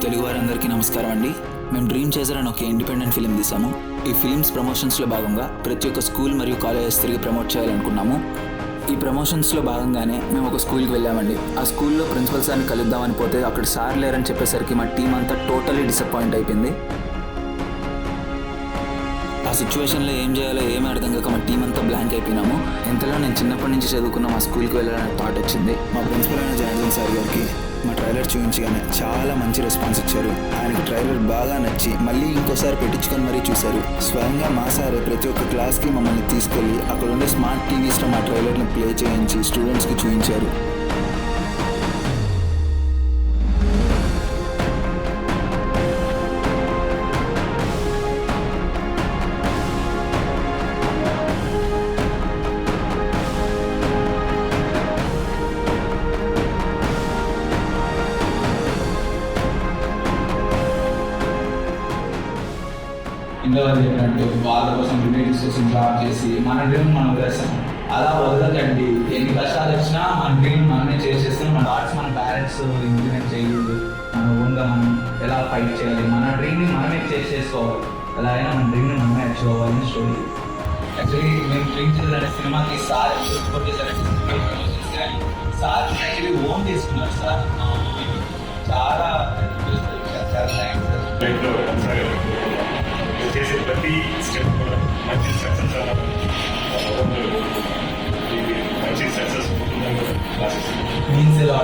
తెలుగు వారందరికీ నమస్కారం అండి. మేము డ్రీమ్ చేజర్ అని ఒక ఇండిపెండెంట్ ఫిలిం తీసాము. ఈ ఫిలిమ్స్ ప్రమోషన్స్లో భాగంగా ప్రతి ఒక్క స్కూల్ మరియు కాలేజెస్ తిరిగి ప్రమోట్ చేయాలనుకున్నాము. ఈ ప్రమోషన్స్లో భాగంగానే మేము ఒక స్కూల్కి వెళ్ళామండి. ఆ స్కూల్లో ప్రిన్సిపల్ సార్ని కలుద్దామని పోతే అక్కడ సార్ లేరని చెప్పేసరికి మా టీం అంతా టోటలీ డిసప్పాయింట్ అయిపోయింది. ఆ సిచ్యువేషన్లో ఏం చేయాలో ఏమీ అర్థం కాక మా టీం అంతా బ్లాంక్ అయిపోయినాము. ఎంతలో నేను చిన్నప్పటి నుంచి చదువుకున్న మా స్కూల్కి వెళ్ళాలనే థాట్ వచ్చింది. మా ప్రిన్సిపల్ అయిన జనార్దన్ సార్ గారికి మా ట్రైలర్ చూపించగానే చాలా మంచి రెస్పాన్స్ ఇచ్చారు. ఆయనకి ట్రైలర్ బాగా నచ్చి మళ్ళీ ఇంకోసారి పెట్టించుకొని మరీ చూశారు. స్వయంగా మా సారే ప్రతి ఒక్క క్లాస్కి మమ్మల్ని తీసుకెళ్ళి అక్కడ ఉండే స్మార్ట్ టీవీస్లో మా ట్రైలర్ని ప్లే చేయించి స్టూడెంట్స్కి చూపించారు. ఇంట్లో చెప్పినట్టు వాళ్ళ కోసం రిలేటివ్స్ కోసం జాబ్ చేసి మన డ్రీమ్ మనం వదిలేస్తాం. అలా వదలకండి. ఎన్ని కష్టాలు వచ్చినా మన డ్రీమ్ మనమే చేసేస్తాం. మన థాట్స్ మన పేరెంట్స్ ఇంప్లిమెంట్ చేయలేదు. మన ఓన్గా మనం ఎలా ఫైట్ చేయాలి, మన డ్రీమ్ని మనమే చేసుకోవాలి. ఎలా అయినా మన డ్రీమ్ని మనమే అచీవ్ అవ్వాలని స్టోరీ. యాక్చువల్లీ మేము డ్రీమ్ చేయాలంటే సినిమాకి సార్ సపోర్ట్ చేశారంటే సార్ యాక్చువల్లీ ఓన్ చేసుకున్నారు. సార్ చాలా థ్యాంక్స్. చేసే ప్రతి స్టెప్ కూడా మంచి సక్సెస్ మంచి సక్సెస్ ఉంటుందని కూడా ఆశిస్తున్నాను. మీన్స్ ఎలా